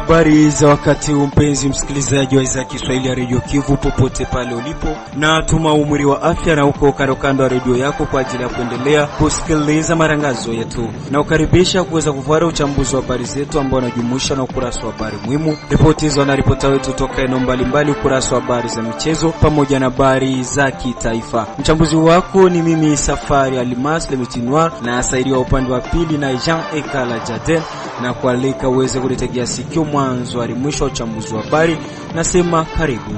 Habari za wakati mpenzi msikilizaji wa idhaa ya Kiswahili ya Radio Kivu popote pale ulipo, na tuma umri wa afya na uko kando ya radio yako kwa ajili ya kuendelea kusikiliza matangazo yetu, na ukaribisha kuweza kufuata uchambuzi wa habari zetu ambao unajumuisha na ukurasa wa habari muhimu, ripoti hizo na ripota wetu toka eneo mbalimbali, ukurasa wa habari za michezo pamoja na habari za kitaifa. Mchambuzi wako ni mimi Safari Alimas Lemetinwa, na asaidiwa upande wa pili na Jean Ekala Jaden, na kualika uweze kulitegea sikio mwanzo hadi mwisho wa uchambuzi wa habari. Nasema karibu.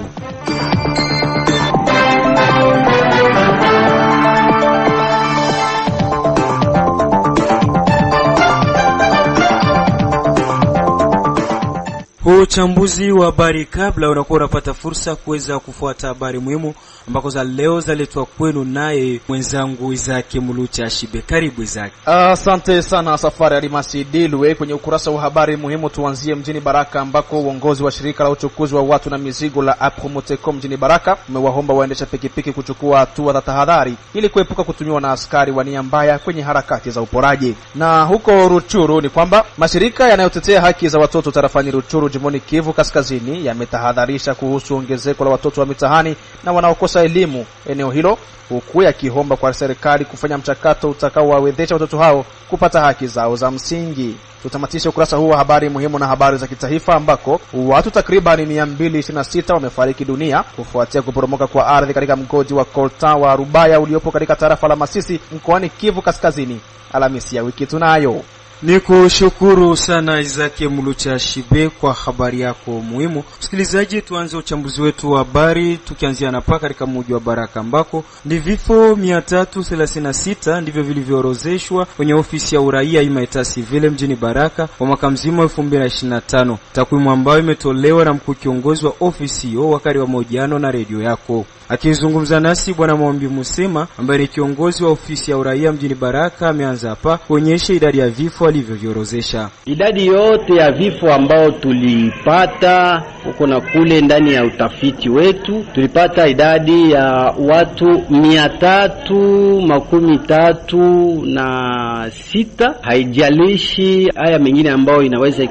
Uchambuzi wa habari kabla unakuwa unapata fursa kuweza kufuata habari muhimu ambako za leo zaletwa kwenu naye mwenzangu Izaki Mulucha Shibe. Karibu Izaki. Asante sana Safari Alimasi Dilwe. Kwenye ukurasa wa habari muhimu tuanzie mjini Baraka ambako uongozi wa shirika la uchukuzi wa watu na mizigo la Apromotecom mjini Baraka umewaomba waendesha pikipiki kuchukua hatua za tahadhari ili kuepuka kutumiwa na askari wa nia mbaya kwenye harakati za uporaji. Na huko Ruchuru ni kwamba mashirika yanayotetea haki za watoto tarafani Ruchuru jimboni Kivu Kaskazini yametahadharisha kuhusu ongezeko la watoto wa mitahani na wanaokosa elimu eneo hilo, huku yakiomba kwa serikali kufanya mchakato utakaowawezesha watoto hao kupata haki zao za msingi. Tutamatisha ukurasa huu wa habari muhimu na habari za kitaifa ambako watu takriban 226 wamefariki dunia kufuatia kuporomoka kwa ardhi katika mgodi wa Kolta wa Rubaya uliopo katika tarafa la Masisi mkoani Kivu Kaskazini Alhamisi ya wiki tunayo. Nikushukuru sana Izaki Mulucha Shibe kwa habari yako muhimu. Msikilizaji, tuanze uchambuzi wetu wa habari tukianzia hapa katika mji wa Baraka ambako ni vifo 336 ndivyo vilivyoorozeshwa kwenye ofisi ya uraia Imaita Civile mjini Baraka kwa mwaka mzima 2025. Takwimu ambayo imetolewa na mkuu kiongozi wa ofisi hiyo wakati wa mahojiano na radio yako. Akizungumza nasi Bwana Mwambi Musema ambaye ni kiongozi wa ofisi ya uraia mjini Baraka ameanza hapa kuonyesha idadi ya vifo alivyoviorozesha. Idadi yote ya vifo ambao tulipata huko na kule ndani ya utafiti wetu, tulipata idadi ya watu 336. Haijalishi haya mengine ambao inaweza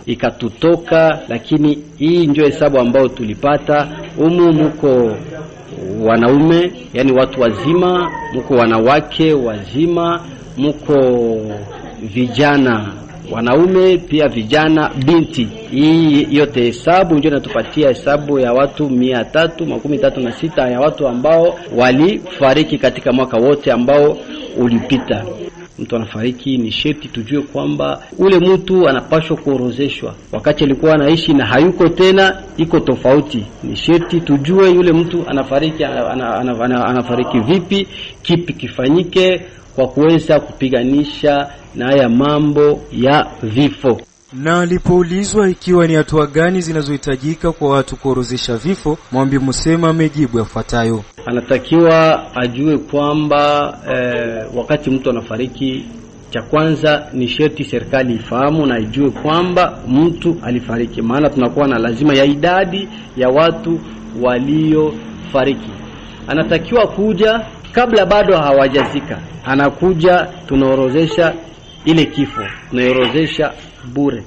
ikatutoka, lakini hii ndio hesabu ambao tulipata. Muko wanaume, yani watu wazima, muko wanawake wazima, muko vijana wanaume, pia vijana binti. Hii yote hesabu ndio inatupatia hesabu ya watu 336 ya watu ambao walifariki katika mwaka wote ambao ulipita. Mtu anafariki ni sheti tujue kwamba ule mtu anapaswa kuorozeshwa. Wakati alikuwa anaishi na hayuko tena, iko tofauti. Ni sheti tujue yule mtu anafariki anafariki vipi, kipi kifanyike kwa kuweza kupiganisha na haya mambo ya vifo. Na alipoulizwa ikiwa ni hatua gani zinazohitajika kwa watu kuorozesha vifo, Mwambi Musema amejibu yafuatayo. Anatakiwa ajue kwamba wakati mtu anafariki, cha kwanza ni sherti serikali ifahamu na ijue kwamba mtu alifariki, maana tunakuwa na lazima ya idadi ya watu waliofariki. Anatakiwa kuja kabla bado hawajazika, anakuja tunaorozesha ile kifo, tunaorozesha bure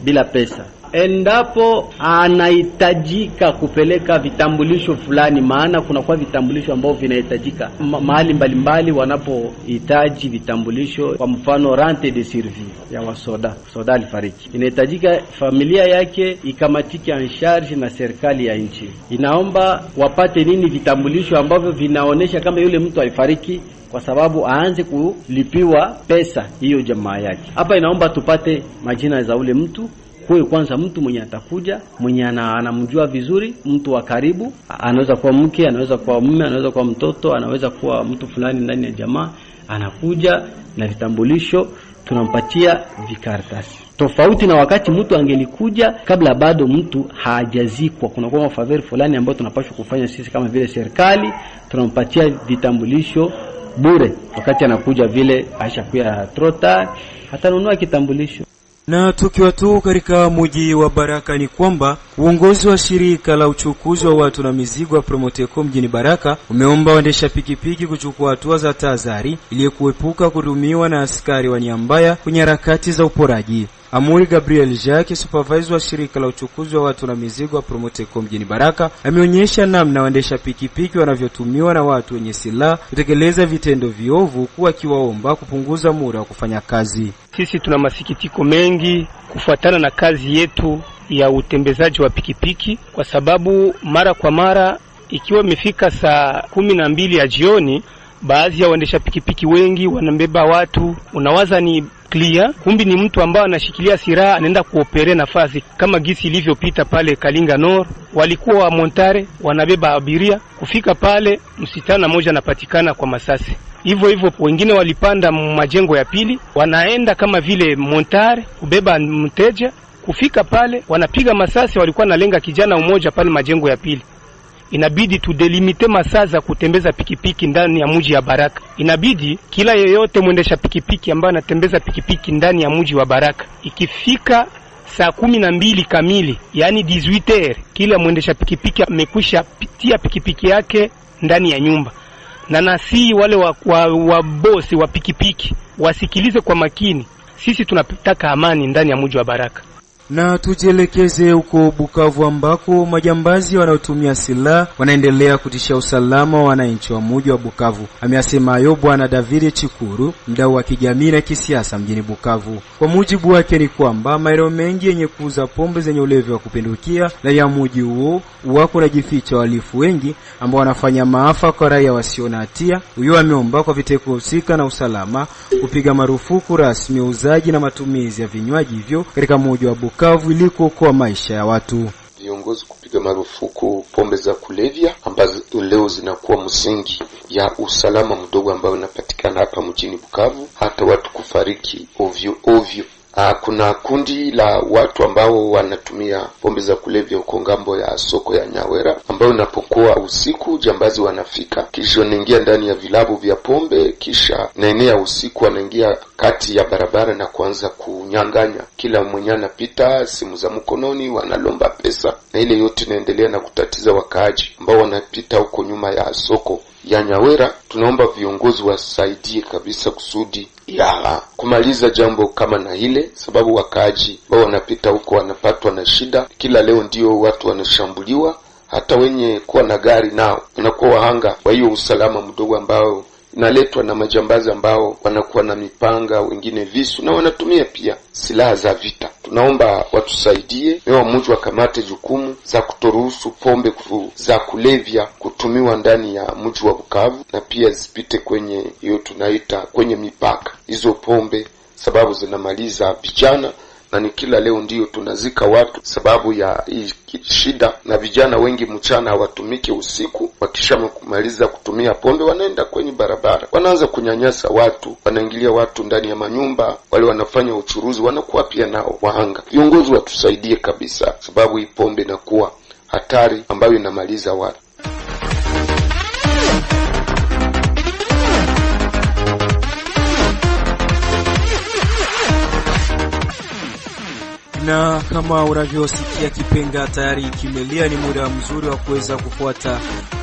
bila pesa. Endapo anahitajika kupeleka vitambulisho fulani, maana kuna kwa vitambulisho ambao vinahitajika mahali mbalimbali wanapohitaji vitambulisho. Kwa mfano rente de service ya wasoda, soda alifariki, inahitajika familia yake ikamatike en charge na serikali ya nchi. Inaomba wapate nini? Vitambulisho ambavyo vinaonesha kama yule mtu alifariki, kwa sababu aanze kulipiwa pesa hiyo jamaa yake. Hapa inaomba tupate majina za ule mtu. Kwa kwanza mtu mwenye atakuja, mwenye anamjua vizuri, mtu wa karibu, anaweza kuwa mke, anaweza kuwa mume, anaweza kuwa mtoto, anaweza kuwa mtu fulani ndani ya jamaa, anakuja na vitambulisho, tunampatia vikaratasi. Tofauti na wakati mtu angelikuja kabla bado mtu hajazikwa, kuna kwa favor fulani ambayo tunapaswa kufanya sisi kama vile serikali, tunampatia vitambulisho bure. Wakati anakuja vile aishakuya atanunua kitambulisho. Na tukiwa tu katika mji wa Baraka ni kwamba Uongozi wa shirika la uchukuzi wa watu na mizigo wa Promotecom mjini Baraka umeomba waendesha pikipiki kuchukua hatua za tahadhari ili kuepuka kutumiwa na askari wa nia mbaya kwenye harakati za uporaji. Amuri Gabriel Jacques, supervisor wa shirika la uchukuzi wa watu na mizigo wa Promotecom mjini Baraka, ameonyesha namna waendesha pikipiki wanavyotumiwa na watu wenye silaha kutekeleza vitendo viovu, kuwa akiwaomba kupunguza muda wa kufanya kazi. Sisi tuna masikitiko mengi kufuatana na kazi yetu ya utembezaji wa pikipiki, kwa sababu mara kwa mara ikiwa imefika saa 12 ya jioni, baadhi ya waendesha pikipiki wengi wanambeba watu, unawaza ni clear, kumbi ni mtu ambaye anashikilia silaha anaenda kuopere nafasi, kama gisi ilivyopita pale Kalinga Nord. Walikuwa wa Montare wanabeba abiria, kufika pale msitana moja anapatikana kwa masasi. Hivyo wengine walipanda majengo ya pili, wanaenda kama vile Montare kubeba mteja, kufika pale wanapiga masasi. Walikuwa nalenga kijana mmoja pale majengo ya pili. Inabidi tudelimite masaa za kutembeza pikipiki ndani ya mji ya Baraka. Inabidi kila yeyote mwendesha pikipiki ambaye anatembeza pikipiki ndani ya mji wa Baraka, ikifika saa 12 kamili, yani 18h, kila mwendesha pikipiki amekwisha pitia pikipiki yake ndani ya nyumba. Na nasi wale wa bosi wa pikipiki wasikilize kwa makini. Sisi tunataka amani ndani ya mji wa Baraka. Na tujielekeze huko Bukavu ambako majambazi wanaotumia silaha wanaendelea kutisha usalama wa wananchi wa mji wa Bukavu. Ameyasema hayo Bwana David Chikuru, mdau wa kijamii na kisiasa mjini Bukavu. Kwa mujibu wake ni kwamba maeneo mengi yenye kuuza pombe zenye ulevi wa kupindukia na ya mji huo wako na jificha walifu wengi ambao wanafanya maafa kwa raia wasio na hatia. Huyo ameomba kwa vitengo husika na usalama kupiga marufuku rasmi uuzaji na matumizi ya vinywaji hivyo katika mji wa Bukavu ili kuokoa maisha ya watu. Viongozi kupiga marufuku pombe za kulevya ambazo leo zinakuwa msingi ya usalama mdogo ambao unapatikana hapa mjini Bukavu, hata watu kufariki ovyo ovyo. Kuna kundi la watu ambao wanatumia pombe za kulevya huko ngambo ya soko ya Nyawera, ambao unapokuwa usiku jambazi wanafika, kisha wanaingia ndani ya vilabu vya pombe, kisha naenea usiku wanaingia kati ya barabara na kuanza kunyang'anya kila mwenye anapita simu za mkononi, wanalomba pesa, na ile yote inaendelea na kutatiza wakaaji ambao wanapita huko nyuma ya soko ya Nyawera. Tunaomba viongozi wasaidie kabisa kusudi ya kumaliza jambo kama na ile, sababu wakaaji ambao wanapita huko wanapatwa na shida. Kila leo ndio watu wanashambuliwa, hata wenye kuwa na gari nao wanakuwa wahanga wa hiyo usalama mdogo ambao inaletwa na majambazi ambao wanakuwa na mipanga, wengine visu, na wanatumia pia silaha za vita. Tunaomba watusaidie, mewa mji wakamate jukumu za kutoruhusu pombe za kulevya kutumiwa ndani ya mji wa Bukavu, na pia zipite kwenye hiyo tunaita kwenye mipaka hizo pombe, sababu zinamaliza vijana, na ni kila leo ndio tunazika watu sababu ya hii shida. Na vijana wengi mchana hawatumiki usiku, wakishamaliza kutumia pombe wanaenda kwenye barabara, wanaanza kunyanyasa watu, wanaingilia watu ndani ya manyumba, wale wanafanya uchuruzi wanakuwa pia nao wahanga. Viongozi watusaidie kabisa, sababu hii pombe inakuwa hatari ambayo inamaliza watu. Na kama unavyosikia kipenga tayari kimelia, ni muda mzuri wa kuweza kufuata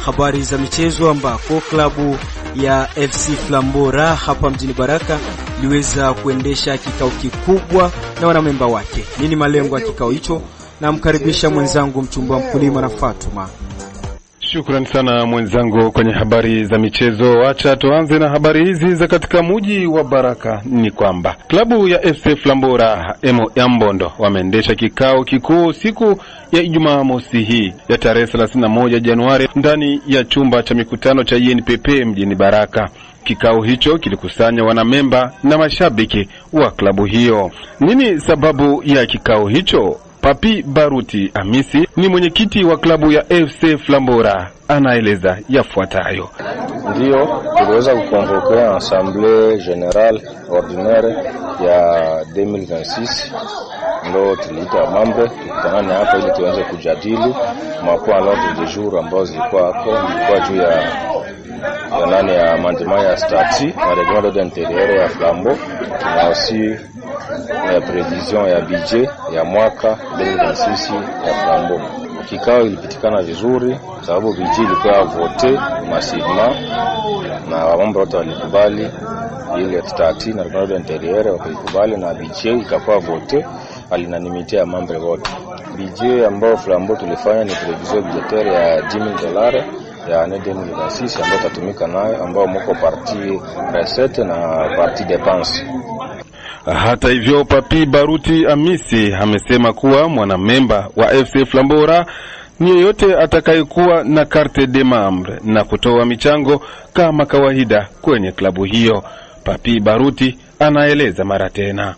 habari za michezo, ambako klabu ya FC Flambora hapa mjini Baraka iliweza kuendesha kikao kikubwa na wanamemba wake. Nini malengo ya kikao hicho? Na mkaribisha mwenzangu mchumba mkulima na Fatuma. Shukrani sana mwenzangu kwenye habari za michezo. Acha tuanze na habari hizi za katika mji wa Baraka. Ni kwamba klabu ya FC Flambora Mbondo wameendesha kikao kikuu siku ya Ijumaa mosi hii ya tarehe 31 Januari ndani ya chumba cha mikutano cha INPP mjini Baraka. Kikao hicho kilikusanya wanamemba na mashabiki wa klabu hiyo. Nini sababu ya kikao hicho? Papi Baruti Amisi ni mwenyekiti wa klabu ya FC Flambora, anaeleza yafuatayo. Ndio tuliweza kukonvoke Assemblée Générale Ordinaire ya 2026, ndio tuliita mambo tukutanane hapa ili tuanze kujadili mapwa l'ordre du jour ambao zilikuwa hapo, ilikuwa juu ya amendement ya statut na règlement d'intérieur ya Flambo, tuna aussi prevision ya budget ya mwaka 2026 ya Flambeau. Kikao ilipitikana vizuri sababu budget ilikuwa vote massivement na wamambo wote walikubali ile stati na reglement intérieur wakikubali na budget ikakuwa vote alinanimite ya mambo wote. Budget ambao Flambeau tulifanya ni prevision budgetaire ya $10,000 ya année 2026 ambayo tatumika nayo ambao mko partie recette na partie dépense. Hata hivyo, Papi Baruti Amisi amesema kuwa mwanamemba wa FC Flambora ni yeyote atakayekuwa na carte de membre na kutoa michango kama kawaida kwenye klabu hiyo. Papi Baruti anaeleza mara tena.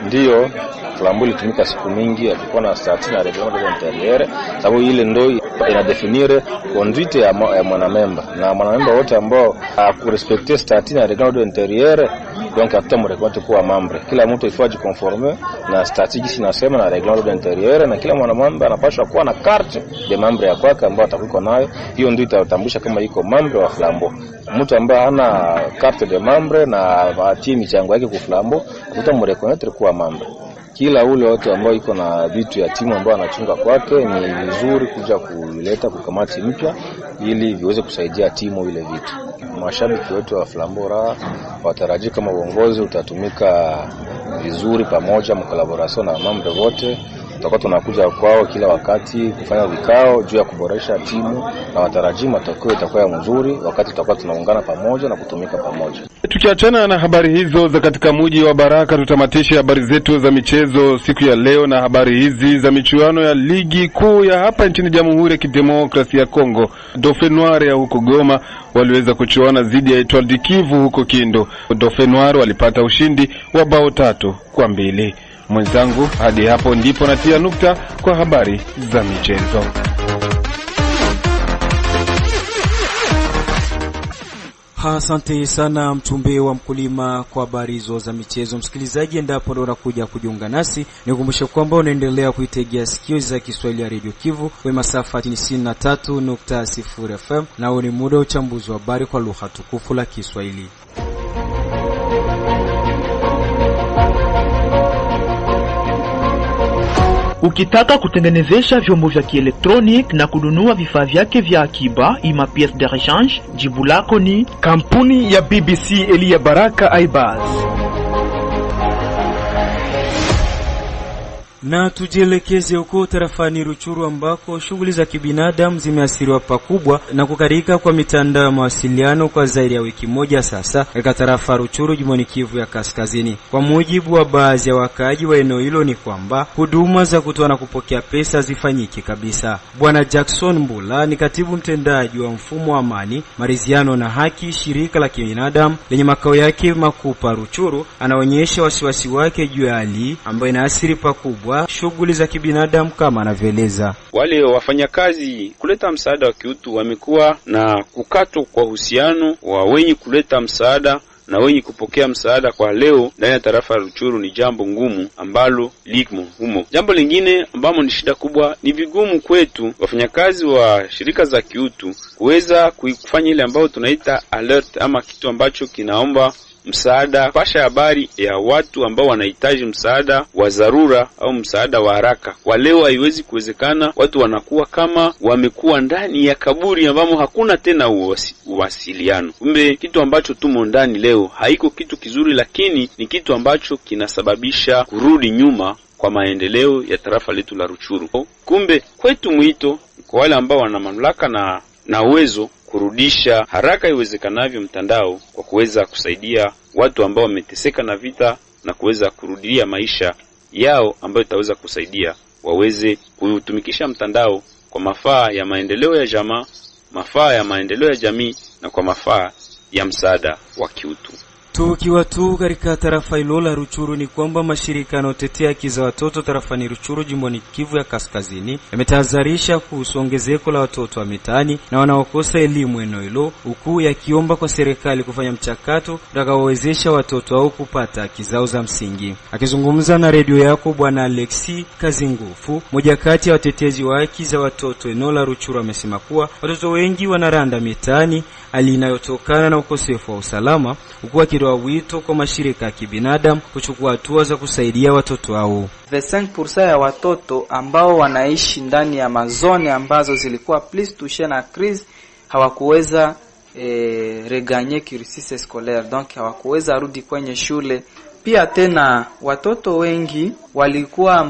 Ndio Flambeau ilitumika siku mingi akikuwa na statut na reglement intérieur sababu ile ndio inadefinire conduite ya mwanamemba, na mwanamemba wote ambao hakurespecte statut na reglement intérieur donc hatutamrekonote kuwa membre. Kila mtu ifaji conforme na statut gisi nasema na reglement intérieur, na kila mwanamemba anapaswa kuwa na carte de membre ya kwake ambayo atakuwa nayo. Hiyo ndio itatambulisha kama iko membre wa Flambeau. Mtu ambaye hana carte de membre na atii michango yake ku Flambeau hatutamrekonote kuwa membre. Kila ule wote ambao iko na vitu ya timu ambao anachunga kwake ni vizuri kuja kuleta kukamati mpya ili viweze kusaidia timu ile vitu. Mashabiki wetu wa Flambora watarajia kama uongozi utatumika vizuri pamoja mkolaboration na mambo wote. Tutakuwa tunakuja kwao kila wakati kufanya vikao juu ya kuboresha timu na watarajia matokeo itakuwa mzuri wakati tutakuwa tunaungana pamoja na kutumika pamoja. Tukiachana na habari hizo za katika mji wa Baraka, tutamatisha habari zetu za michezo siku ya leo na habari hizi za michuano ya ligi kuu ya hapa nchini Jamhuri ya Kidemokrasia ya Kongo. Dauphin Noir ya huko Goma waliweza kuchuana dhidi ya Etoile du Kivu huko Kindu. Dauphin Noir walipata ushindi wa bao 3-2. Mwenzangu, hadi hapo ndipo natia nukta kwa habari za michezo. Asante sana mchumbe wa mkulima kwa habari hizo za michezo. Msikilizaji, endapo ndo unakuja kujiunga nasi, nikukumbusha kwamba unaendelea kuitegea sikio za Kiswahili ya Radio Kivu kwa masafa 93.0 FM, na huu ni muda wa uchambuzi wa habari kwa lugha tukufu la Kiswahili. Ukitaka kutengenezesha vyombo vya kielektronik na kununua vifaa vyake vya akiba ima pièce de rechange, jibu lako ni kampuni ya BBC Elia Baraka Aibaz. Na tujielekeze huko tarafani Ruchuru ambako shughuli za kibinadamu zimeathiriwa pakubwa na kukarika kwa mitandao ya mawasiliano kwa zaidi ya wiki moja sasa katika tarafa Ruchuru jimboni Kivu ya Kaskazini. Kwa mujibu wa baadhi ya wakaaji wa eneo hilo ni kwamba huduma za kutoa na kupokea pesa zifanyike kabisa. Bwana Jackson Mbula ni katibu mtendaji wa mfumo wa amani, maridhiano na haki, shirika la kibinadamu lenye makao yake makuu Ruchuru, anaonyesha wasiwasi wake juu ya hali ambayo inaathiri pakubwa shughuli za kibinadamu kama anavyoeleza. Wale wafanyakazi kuleta msaada wa kiutu wamekuwa na kukatwa kwa uhusiano wa wenye kuleta msaada na wenye kupokea msaada kwa leo ndani ya tarafa Ruchuru ni jambo ngumu ambalo likmo humo. Jambo lingine ambamo ni shida kubwa, ni vigumu kwetu wafanyakazi wa shirika za kiutu kuweza kufanya ile ambayo tunaita alert ama kitu ambacho kinaomba msaada, pasha habari ya watu ambao wanahitaji msaada wa dharura au msaada wa haraka. Kwa leo haiwezi kuwezekana, watu wanakuwa kama wamekuwa ndani ya kaburi ambamo hakuna tena uwasiliano. Kumbe kitu ambacho tumo ndani leo haiko kitu kizuri, lakini ni kitu ambacho kinasababisha kurudi nyuma kwa maendeleo ya tarafa letu la Ruchuru. Kumbe kwetu mwito kwa wale ambao wana mamlaka na uwezo kurudisha haraka iwezekanavyo mtandao kwa kuweza kusaidia watu ambao wameteseka na vita na kuweza kurudia maisha yao, ambayo itaweza kusaidia waweze kutumikisha mtandao kwa mafaa ya maendeleo ya jamaa, mafaa ya maendeleo ya jamii na kwa mafaa ya msaada wa kiutu. Tukiwa tu katika tarafa hilo la Ruchuru ni kwamba mashirika yanayotetea haki za watoto tarafani Ruchuru jimboni Kivu ya Kaskazini yametahadharisha kuhusu ongezeko la watoto wa mitaani na wanaokosa elimu eneo hilo, huku yakiomba kwa serikali kufanya mchakato utakaowezesha watoto hao kupata haki zao za msingi. Akizungumza na redio yako, Bwana Alexi Kazingufu, mmoja kati ya watetezi wa haki za watoto eneo la Ruchuru, amesema kuwa watoto wengi wanaranda mitaani hali inayotokana na ukosefu wa usalama, huku akitoa wito kwa mashirika ya kibinadamu kuchukua hatua za kusaidia watoto hao. 25% ya watoto ambao wanaishi ndani ya mazone ambazo zilikuwa plus touché na crise hawakuweza regagner cursus scolaire, donc hawakuweza rudi kwenye shule. Pia tena watoto wengi walikuwa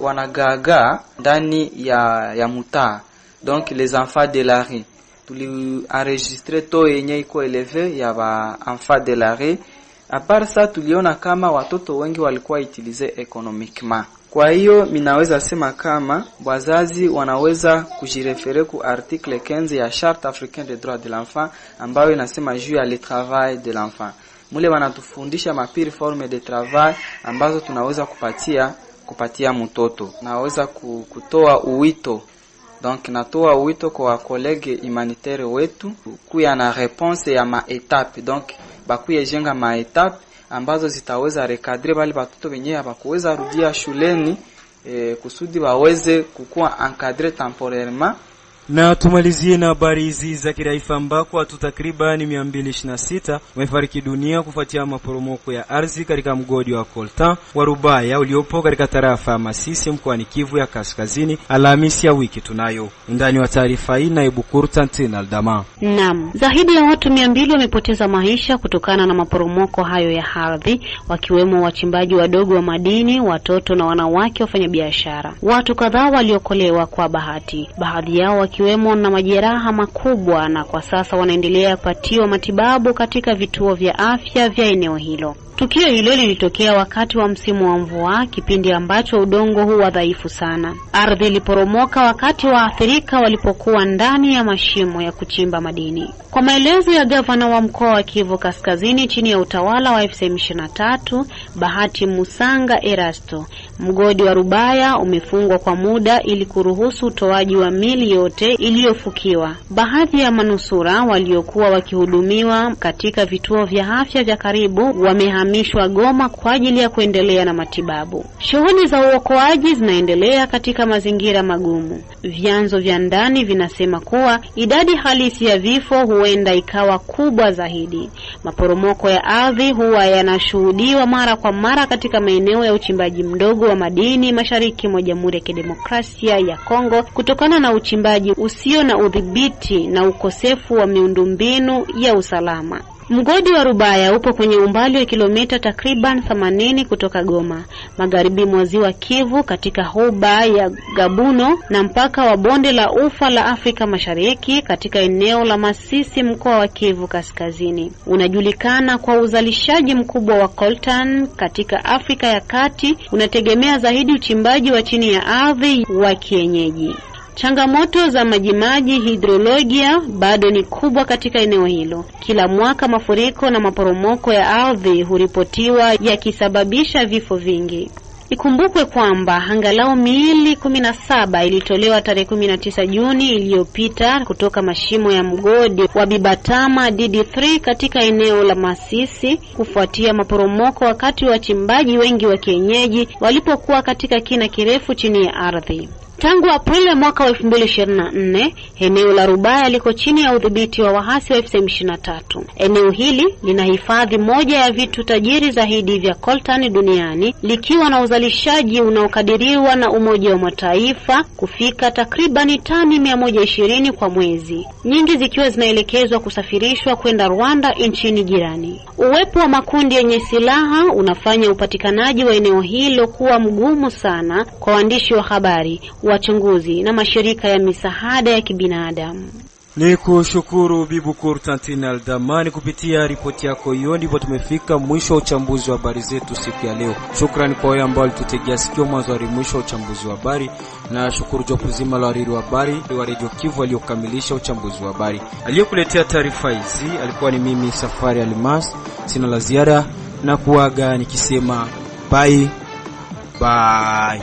wanagaga ndani ya mutaa, donc les enfants de la rue. Tulienregistre to yenye iko eleve ya ba enfants de la rue. A part ça, tuliona kama watoto wengi walikuwa utilize economiquement. Kwa hiyo minaweza sema kama wazazi wanaweza kujirefere ku article 15 ya Charte africaine des droits de l'enfant ambayo inasema juu ya le travail de l'enfant. Mule wanatufundisha mapiri forme de travail ambazo tunaweza kupatia mtoto. Naweza kutoa uwito. Donc natoa uwito kwa kolege humanitaire wetu kuya na réponse ya maetape. Donc bakuye jenga maetape ambazo zitaweza recadrer bali watoto wenyewe hawakuweza rudia shuleni kusudi waweze kukua encadrer temporairement. Na tumalizie na habari hizi za kitaifa ambako watu takriban 226 wamefariki dunia kufuatia maporomoko ya ardhi katika mgodi wa Coltan wa Rubaya uliopo katika tarafa ya Masisi mkoani Kivu ya Kaskazini Alhamisi ya wiki tunayo. Ndani wa taarifa hii naibu Kurtantina Aldama. Naam, zaidi ya watu 200 wamepoteza maisha kutokana na maporomoko hayo ya ardhi, wakiwemo wachimbaji wadogo wa madini, watoto na wanawake wafanyabiashara. Watu kadhaa waliokolewa kwa bahati. Baadhi yao wakiwemo na majeraha makubwa na kwa sasa wanaendelea kupatiwa matibabu katika vituo vya afya vya eneo hilo. Tukio hilo lilitokea wakati wa msimu wa mvua, kipindi ambacho udongo huwa dhaifu sana. Ardhi iliporomoka wakati waathirika walipokuwa ndani ya mashimo ya kuchimba madini. Kwa maelezo ya gavana wa mkoa wa Kivu Kaskazini chini ya utawala wa FCM23, Bahati Musanga Erasto, mgodi wa Rubaya umefungwa kwa muda ili kuruhusu utoaji wa mili yote iliyofukiwa. Baadhi ya manusura waliokuwa wakihudumiwa katika vituo vya afya vya karibu wamehamishwa Goma kwa ajili ya kuendelea na matibabu. Shughuli za uokoaji zinaendelea katika mazingira magumu. Vyanzo vya ndani vinasema kuwa idadi halisi ya vifo huenda ikawa kubwa zaidi. Maporomoko ya ardhi huwa yanashuhudiwa mara kwa mara katika maeneo ya uchimbaji mdogo wa madini mashariki mwa Jamhuri ya Kidemokrasia ya Kongo kutokana na uchimbaji usio na udhibiti na ukosefu wa miundombinu ya usalama. Mgodi wa Rubaya upo kwenye umbali wa kilomita takriban 80 kutoka Goma, magharibi mwa ziwa Kivu katika huba ya Gabuno na mpaka wa bonde la ufa la Afrika Mashariki katika eneo la Masisi mkoa wa Kivu Kaskazini. Unajulikana kwa uzalishaji mkubwa wa coltan katika Afrika ya Kati, unategemea zaidi uchimbaji wa chini ya ardhi wa kienyeji. Changamoto za majimaji hidrolojia bado ni kubwa katika eneo hilo. Kila mwaka mafuriko na maporomoko ya ardhi huripotiwa yakisababisha vifo vingi. Ikumbukwe kwamba angalau miili 17 ilitolewa tarehe 19 Juni iliyopita kutoka mashimo ya mgodi wa Bibatama DD3 katika eneo la Masisi kufuatia maporomoko wakati wachimbaji wengi wa kienyeji walipokuwa katika kina kirefu chini ya ardhi. Tangu Aprili mwaka wa 2024, eneo la Rubaya liko chini ya udhibiti wa waasi wa FCM23. Eneo hili linahifadhi moja ya vitu tajiri zaidi vya coltan duniani, likiwa na uzalishaji unaokadiriwa na Umoja wa Mataifa kufika takribani tani 120 kwa mwezi, nyingi zikiwa zinaelekezwa kusafirishwa kwenda Rwanda nchini jirani. Uwepo wa makundi yenye silaha unafanya upatikanaji wa eneo hilo kuwa mgumu sana kwa waandishi wa habari, wachunguzi na mashirika ya misaada ya kibinadamu. Ni kushukuru Bibu Kurtantina Aldamani. Kupitia ripoti yako hiyo ndipo tumefika mwisho wa uchambuzi wa habari zetu siku ya leo. Shukrani kwa wale ambao walitutegea sikio mwanzo hadi mwisho wa uchambuzi wa habari, na shukuru jopo zima la wariri wa habari wa Radio Kivu waliokamilisha uchambuzi wa habari. Aliyokuletea taarifa hizi alikuwa ni mimi Safari Almas. Sina la ziada na kuaga nikisema bye bye.